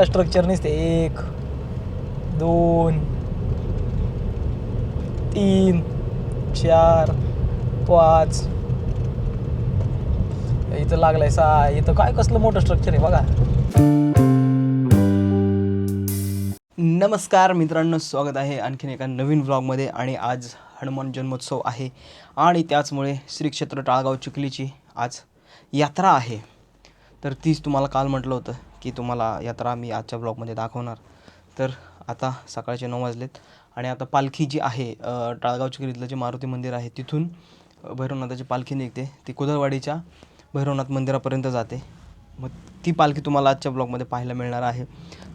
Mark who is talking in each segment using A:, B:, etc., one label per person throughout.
A: बघा स्ट्रक्चर नसते 1 2 3 4 5 इथं लागलाय 6. इथं काय कसलं मोठं स्ट्रक्चर आहे बघा. नमस्कार मित्रांनो, स्वागत आहे आणखीन एका नवीन व्लॉगमध्ये. आणि आज हनुमान जन्मोत्सव आहे आणि त्याचमुळे श्री क्षेत्र टाळगाव चिखलीची आज यात्रा आहे. तर तीच तुम्हाला काल म्हटलं होतं की तुम्हाला यात्रा मी आजच्या ब्लॉगमध्ये दाखवणार. तर आता सकाळचे 9 वाजलेत आणि आता पालखी जी आहे टाळगाव चिखलीतलं जे मारुती मंदिर आहे तिथून भैरवनाथाची पालखी निघते. ती कुदळवाडीच्या भैरवनाथ मंदिरापर्यंत जाते. मग ती पालखी तुम्हाला आजच्या ब्लॉगमध्ये पाहायला मिळणार आहे.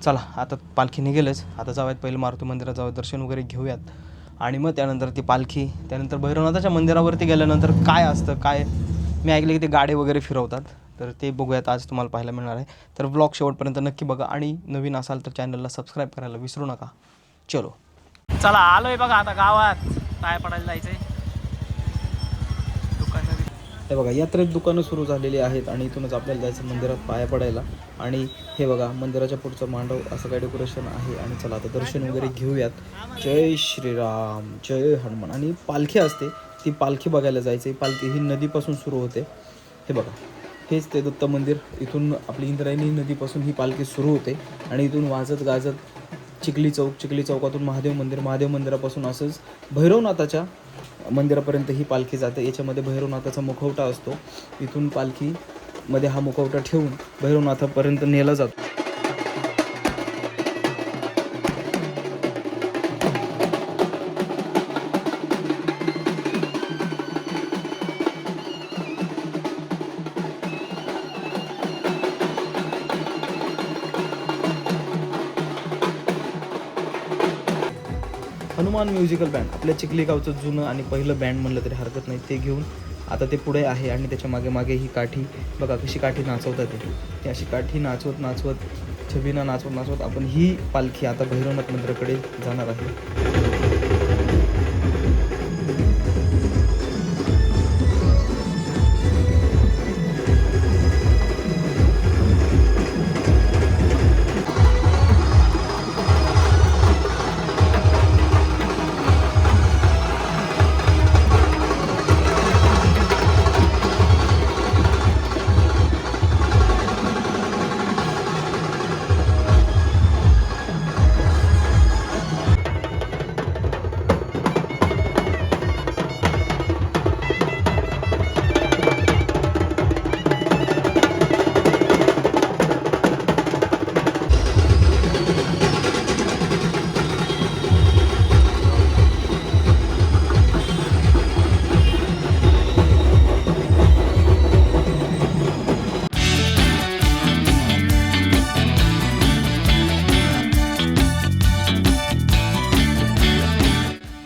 A: चला आता पालखी निघेलच, आता जाऊयात पहिलं मारुती मंदिरात जाऊयात, दर्शन वगैरे घेऊयात आणि मग त्यानंतर ती पालखी, त्यानंतर भैरवनाथाच्या मंदिरावरती गेल्यानंतर काय असतं, काय मी ऐकलं की ते गाडे वगैरे फिरवतात, तर ते बघूयात आज तुम्हाला पाहायला मिळणार आहे. तर ब्लॉग शेवटपर्यंत नक्की बघा आणि नवीन असाल तर चॅनलला सबस्क्राईब करायला विसरू नका. चलो चला आलोय बघा आता गावात, पाय पडायला जायचंय. हे बघा यात्रेत दुकानं सुरू झालेली आहेत आणि इथूनच आपल्याला जायचं मंदिरात पाया पडायला. आणि हे बघा मंदिराच्या पुढचं मांडव असं काही डेकोरेशन आहे. आणि चला आता दर्शन वगैरे घेऊयात. जय श्रीराम, जय हनुमान. आणि पालखी असते, ती पालखी बघायला जायचं. पालखी ही नदीपासून सुरू होते. हे बघा हेच ते दत्त मंदिर. इथून आपली इंद्रायणी नदीपासून ही पालखी सुरू होते आणि इथून वाजत गाजत चिखली चौकातून महादेव मंदिरापासून असंच भैरवनाथाच्या मंदिरापर्यंत ही पालखी जाते. याच्यामध्ये भैरवनाथाचा मुखवटा असतो. इथून पालखीमध्ये हा मुखवटा ठेवून भैरवनाथापर्यंत नेला जातो. हनुमान म्युझिकल बँड आपल्या चिखली गावचं जुनं आणि पहिलं बँड म्हणलं तरी हरकत नाही, ते घेऊन आता ते पुढे आहे. आणि त्याच्या मागे ही काठी बघा कशी काठी नाचवतात. ती अशी काठी नाचवत छबीना नाचवत आपण ही पालखी आता भैरवनाथ मंदिराकडे जाणार आहे.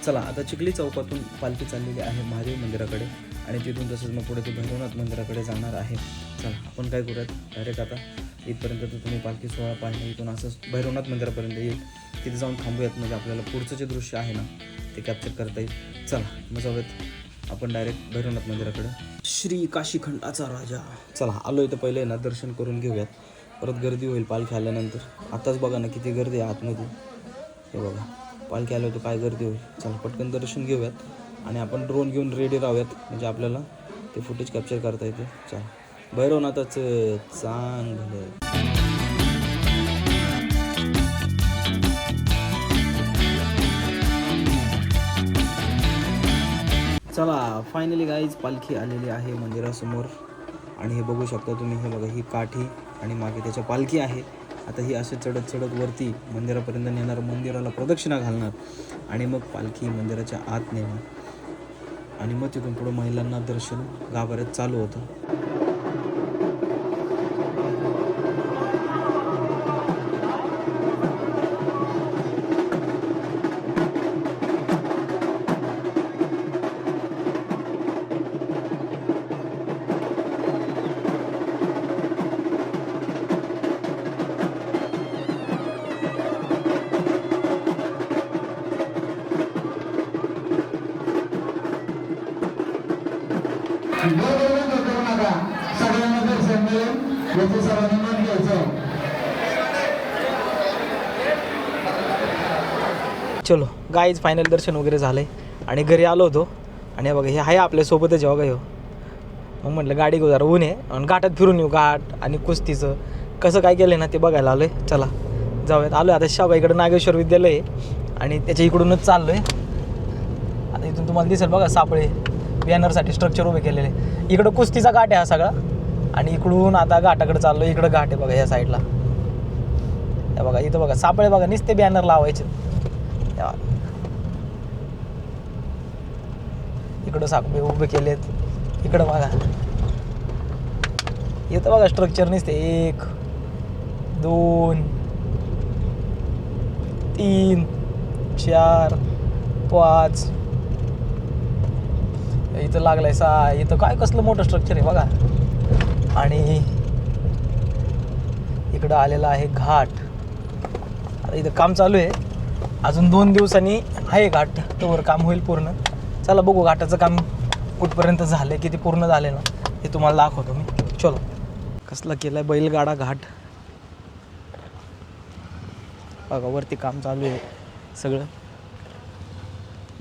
A: चला आता चिखली चौकातून पालखी चाललेली आहे महादेव मंदिराकडे आणि तिथून तसंच मग पुढे ते भैरवनाथ मंदिराकडे जाणार आहे. चला आपण काय करूयात, डायरेक्ट आता इथपर्यंत तर तुम्ही पालखी सोहळा पाहिजे, इथून असंच भैरवनाथ मंदिरापर्यंत येईल, तिथे जाऊन थांबूयात. म्हणजे आपल्याला पुढचं जे दृश्य आहे ना ते कॅप्चर करता येईल. चला मग जाऊयात आपण डायरेक्ट भैरवनाथ मंदिराकडे. श्री काशीखंडाचा राजा. चला आलो इथं पहिले ना दर्शन करून घेऊयात, परत गर्दी होईल पालखी आल्यानंतर. आताच बघा ना किती गर्दी आहे आतमध्ये. हे बघा पालखी आलं होतं काय गर्दी होईल. चला पटकन दर्शन घेऊयात आणि आपण ड्रोन घेऊन रेडी राहूयात, म्हणजे आपल्याला ते फुटेज कॅप्चर करता येते. चला भैरवनाथाचं चांगलं. चला फायनली गाईज पालखी आलेली आहे मंदिरासमोर. आणि हे बघू शकता तुम्ही, हे बघा ही काठी आणि मागे त्याच्या पालखी आहे. आता ही असे चढत वरती मंदिरापर्यंत नेणार, मंदिराला प्रदक्षिणा घालणार आणि मग पालखी मंदिराच्या आत नेणार आणि मग तिथून पुढं महिलांना दर्शन गाभाऱ्यात चालू होतं.
B: सगळ्यांना दर्शन मिळेल याचं सर्वांनी नोंद घ्यायचं.
A: चलो गाईज फायनल दर्शन वगैरे झालंय आणि घरी आलो होतो आणि हे बघा हे आहे आपल्यासोबतच बघा ह्यो. मग म्हटलं गाडी घेऊ जरा ऊन आहे आणि घाटात फिरून येऊ. घाट आणि कुस्तीचं कसं काय केलं ना ते बघायला आलोय. चला जाऊयात. आलोय आता शाबाईकडे नागेश्वर विद्यालय आहे आणि त्याच्या इकडूनच चाललोय. आता इथून तुम्हाला दिसेल बघा सापळे बॅनरसाठी स्ट्रक्चर उभे केलेले. इकडं कुस्तीचा घाट आहे हा सगळा आणि इकडून आता घाटाकडे चाललो. इकडं घाट आहे बघा या साईडला. हे बघा इथं बघा सापळे बघा नुसते बॅनर लावायचे. इकडं सापळे उभे केलेत. इकडं बघा येतं बघा स्ट्रक्चर नुसते 1 2 3 4 5 इथं लागलाय 6. इथं काय कसलं मोठं स्ट्रक्चर आहे बघा. आणि इकडं आलेला आहे घाट. आता इथं काम चालू आहे. अजून 2 दिवसांनी आहे घाट. तोवर काम होईल पूर्ण. चला बघू घाटाचं काम कुठपर्यंत झालं, किती पूर्ण झाले ना हे तुम्हाला दाखवतो मी. चलो कसला केलाय बैलगाडा घाट बघा. वरती काम चालू आहे सगळं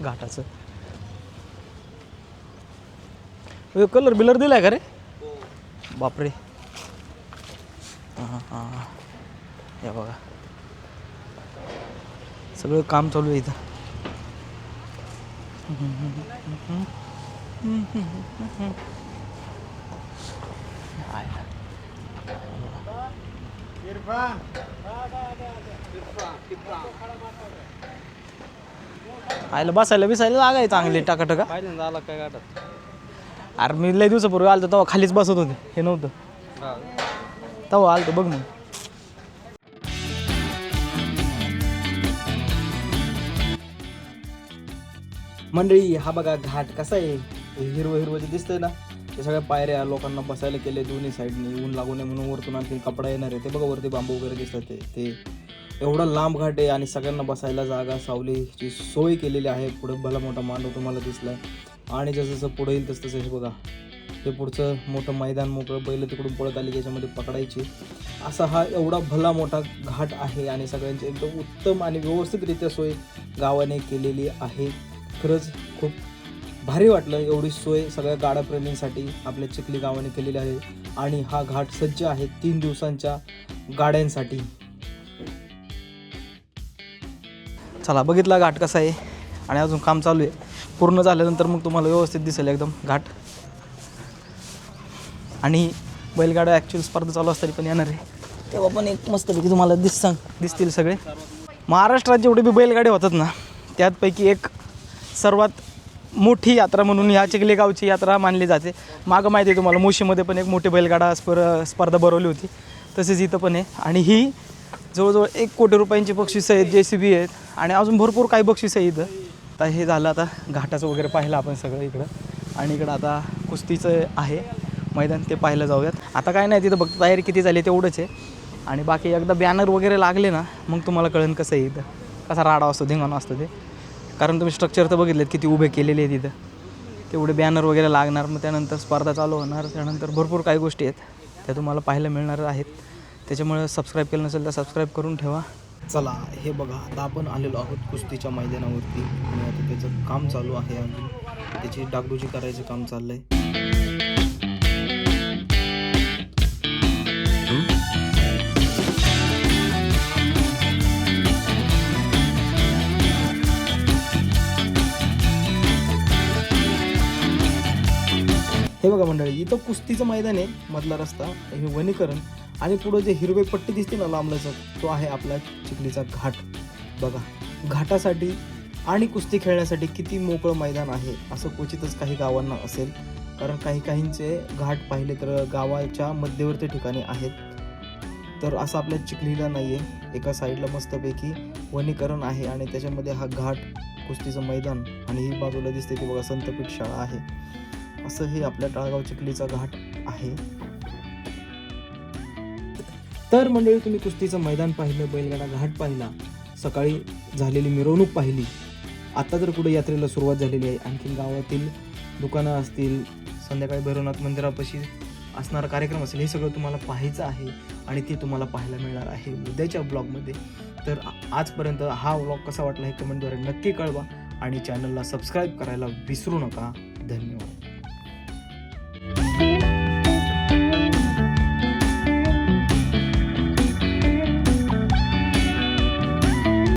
A: घाटाचं. कलर बिलर दिलाय का रे? बापरे. हां हां या बघा सगळं काम चालू आहे इथं. आयला बसायला बिसायला लागाय चांगली टाकाटका.
B: झाला काय गाठात?
A: अरे मी लय दिवसापूर्वी आलतो तेव्हा खालीच बसत होते. हे नव्हतं तेव्हा आलतो बघ. मग मंडळी हा बघा घाट कसा आहे. हिरवं हिरवं जे दिसतंय ना ते सगळ्या पायऱ्या लोकांना बसायला केले दोन्ही साईडनी. ऊन लागू नये म्हणून वरतून आणखी कपडा येणार आहे. ते बघा वरती बांबू वगैरे दिसतात. ते एवढा लांब घाट आहे आणि सगळ्यांना बसायला जागा सावलीची सोय केलेली आहे. पुढे भला मोठा मांडव तुम्हाला दिसला आणि जसं जसं पुढे येईल तसं हे बघा हे पुढचं मोठं मैदान मोकळं. बैल तिकडून पळत आली त्याच्यामध्ये पकडायची. असा हा एवढा भला मोठा घाट आहे आणि सगळ्यांची एकदम उत्तम आणि व्यवस्थितरित्या सोय गावाने केलेली आहे. खरंच खूप भारी वाटलं. एवढी सोय सगळ्या गाडाप्रेमींसाठी आपल्या चिखली गावाने केलेली आहे आणि हा घाट सज्ज आहे 3 दिवसांच्या गाड्यांसाठी. चला बघितला घाट कसा आहे आणि अजून काम चालू आहे. पूर्ण झाल्यानंतर मग तुम्हाला व्यवस्थित दिसेल एकदम घाट. आणि बैलगाड्या ॲक्च्युअल स्पर्धा चालू असताना पण येणार आहे तेव्हा पण एक मस्तपैकी तुम्हाला दिसतील सगळे. महाराष्ट्रात जेवढे बी बैलगाड्या होतात ना त्यातपैकी एक सर्वात मोठी यात्रा म्हणून ह्या चिखली गावची यात्रा मानली जाते. मागं माहिती आहे तुम्हाला मुशीमध्ये पण एक मोठी बैलगाडा स्पर्धा भरवली होती. तसेच इथं पण आहे आणि ही जवळजवळ 1 कोटी रुपयांची बक्षिसं आहेत. JCB आहेत आणि अजून भरपूर काही बक्षिसं आहे इथं. आता हे झालं आता घाटाचं वगैरे पाहिलं आपण सगळं इकडं. आणि इकडं आता कुस्तीचं आहे मैदान ते पाहायला जाऊयात. आता काय नाही तिथं फक्त तयारी किती झाली तेवढंच आहे. आणि बाकी एकदा बॅनर वगैरे लागले ना मग तुम्हाला कळेल कसं आहे इथं कसा राडा असतो धिंगाणा असतो ते. कारण तुम्ही स्ट्रक्चर तर बघितलेत किती उभे केलेले आहेत तिथं. तेवढे बॅनर वगैरे लागणार. मग त्यानंतर स्पर्धा चालू होणार. त्यानंतर भरपूर काही गोष्टी आहेत त्या तुम्हाला पाहायला मिळणार आहेत. त्याच्यामुळे सबस्क्राईब केलं नसेल तर सबस्क्राईब करून ठेवा. चला हे बघा आता आपण आलेलो आहोत कुस्तीच्या मैदानावरती आणि आता त्याचं काम चालू आहे. अजून त्याची डागडुजी करायचं काम चाललं आहे. हे बघा मंडळी इथं कुस्तीचं मैदान आहे. मधला रस्ता हे वनीकरण आणि पुढं जे हिरवे पट्टी दिसते ना लांबल्याचा तो आहे आपला चिखलीचा घाट. बघा घाटासाठी आणि कुस्ती खेळण्यासाठी किती मोकळं मैदान आहे असं क्वचितच काही गावांना असेल. कारण काहींचे घाट पाहिले तर गावाच्या मध्यवर्ती ठिकाणी आहेत. तर असं आपल्या चिखलीला नाही आहे. एका साईडला मस्तपैकी वनीकरण आहे आणि त्याच्यामध्ये हा घाट कुस्तीचं मैदान आणि ही बाजूला दिसते की बघा संतपीठ शाळा आहे. असं हे आपल्या टाळगाव चिखलीचा घाट आहे. तर मंडळी तुम्ही कुस्तीचं मैदान पाहिलं, बैलगाडा घाट पाहिला, सकाळी झालेली मिरवणूक पाहिली. आता तर पुढे यात्रेला सुरुवात झालेली आहे. आणखीन गावातील दुकानं असतील, संध्याकाळी भैरवनाथ मंदिरापाशी असणारा कार्यक्रम असेल, हे सगळं तुम्हाला पाहायचं आहे आणि ते तुम्हाला पाहायला मिळणार आहे उद्याच्या ब्लॉगमध्ये. तर आजपर्यंत हा व्लॉग कसा वाटला हे कमेंटद्वारे नक्की कळवा आणि चॅनलला सबस्क्राईब करायला विसरू नका. धन्यवाद.